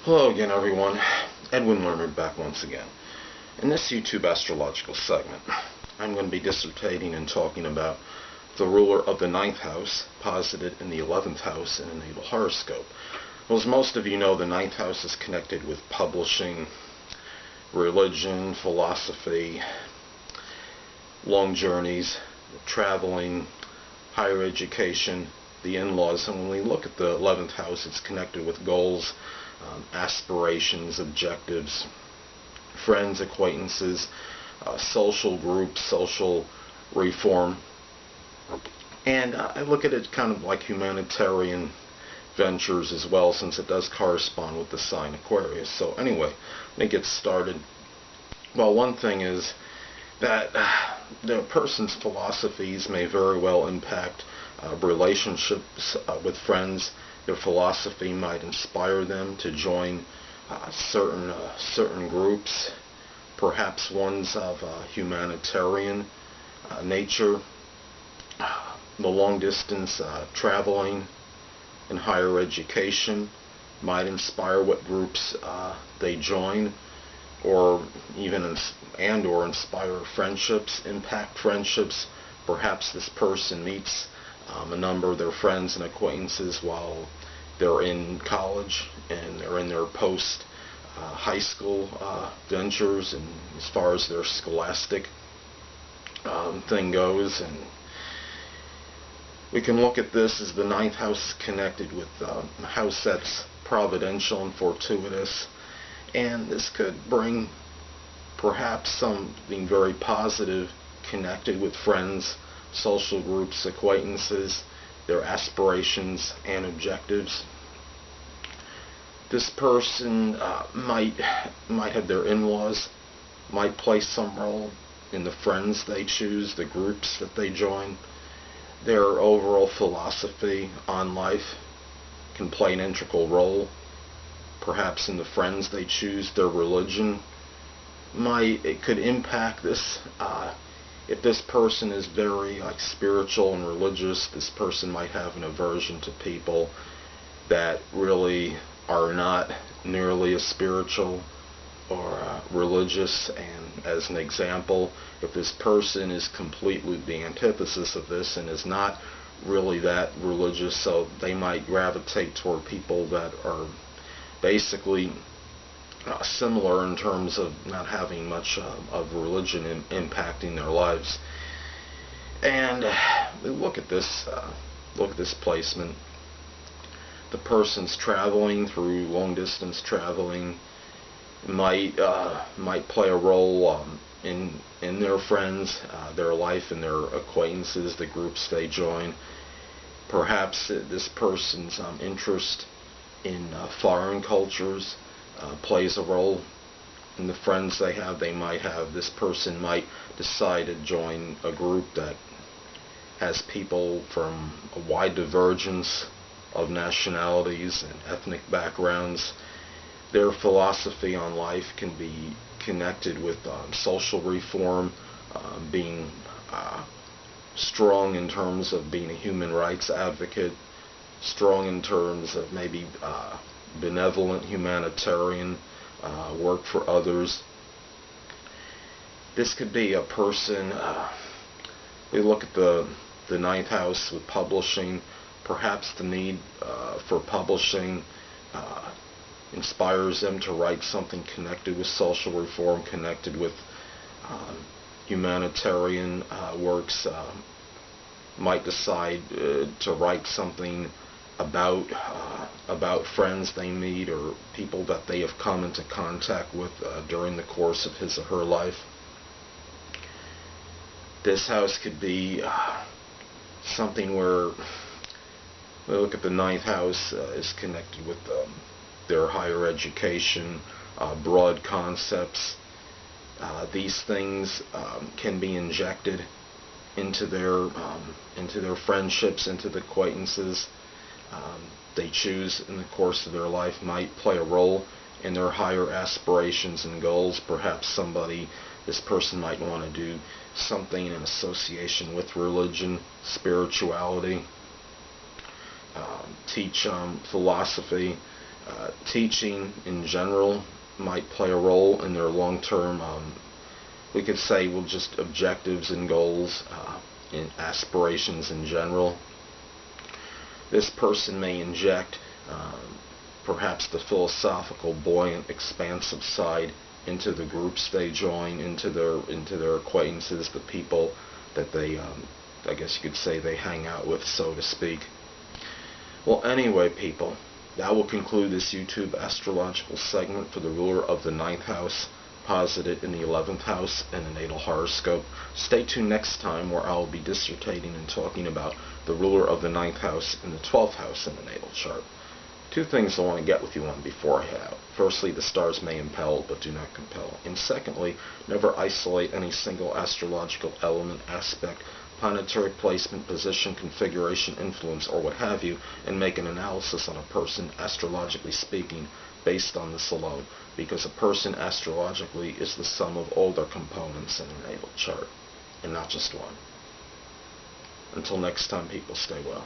Hello again, everyone. Edwin Learnard back once again. In this YouTube astrological segment, I'm going to be dissertating and talking about the ruler of the 9th house, posited in the 11th house in a natal horoscope. Well, as most of you know, the 9th house is connected with publishing, religion, philosophy, long journeys, traveling, higher education, the in-laws. And when we look at the 11th house, it's connected with goals, aspirations, objectives, friends, acquaintances, social groups, social reform. And I look at it kind of like humanitarian ventures as well, since it does correspond with the sign Aquarius. So anyway, let me get started. Well, one thing is that the person's philosophies may very well impact relationships with friends. Their philosophy might inspire them to join certain groups, perhaps ones of humanitarian nature. The long distance traveling and higher education might inspire what groups they join, or even or inspire friendships, impact friendships. Perhaps this person meets a number of their friends and acquaintances while they're in college and they're in their post high school ventures, and as far as their scholastic thing goes. And we can look at this as the 9th house is connected with a house that's providential and fortuitous, and this could bring perhaps something very positive connected with friends, social groups, acquaintances, their aspirations and objectives. This person might have their in-laws, might play some role in the friends they choose, the groups that they join. Their overall philosophy on life can play an integral role, perhaps in the friends they choose. Their religion it could impact this. If this person is very spiritual and religious, this person might have an aversion to people that really are not nearly as spiritual or religious. And as an example, if this person is completely the antithesis of this and is not really that religious, so they might gravitate toward people that are basically similar in terms of not having much of religion impacting their lives. And look at this placement. The person's traveling through long distance traveling, might play a role in their friends, their life, and their acquaintances, the groups they join. Perhaps this person's interest in foreign cultures plays a role in the friends they have. This person might decide to join a group that has people from a wide divergence of nationalities and ethnic backgrounds. Their philosophy on life can be connected with social reform, being strong in terms of being a human rights advocate, strong in terms of maybe benevolent humanitarian work for others. This could be a person, we look at the 9th house with publishing. Perhaps the need for publishing inspires them to write something connected with social reform, connected with humanitarian works. Might decide to write something about friends they meet or people that they have come into contact with during the course of his or her life. This house could be something where we look at the 9th house is connected with their higher education, broad concepts. These things can be injected into their friendships, into the acquaintances they choose in the course of their life. Might play a role in their higher aspirations and goals. Perhaps this person might want to do something in association with religion, spirituality, teach philosophy, Teaching in general might play a role in their long-term, we could say, well, just objectives and goals, and aspirations in general. This person may inject perhaps the philosophical, buoyant, expansive side into the groups they join, into their acquaintances, the people that they, I guess you could say, they hang out with, so to speak. Well, anyway, people, that will conclude this YouTube astrological segment for the ruler of the 9th house, posited in the 11th house in the natal horoscope. Stay tuned next time, where I will be dissertating and talking about the ruler of the 9th house and the 12th house in the natal chart. Two things I want to get with you on before I head out. Firstly, the stars may impel, but do not compel. And secondly, never isolate any single astrological element, aspect, planetary placement, position, configuration, influence, or what have you, and make an analysis on a person, astrologically speaking, based on this alone. Because a person, astrologically, is the sum of all their components in a natal chart, and not just one. Until next time, people, stay well.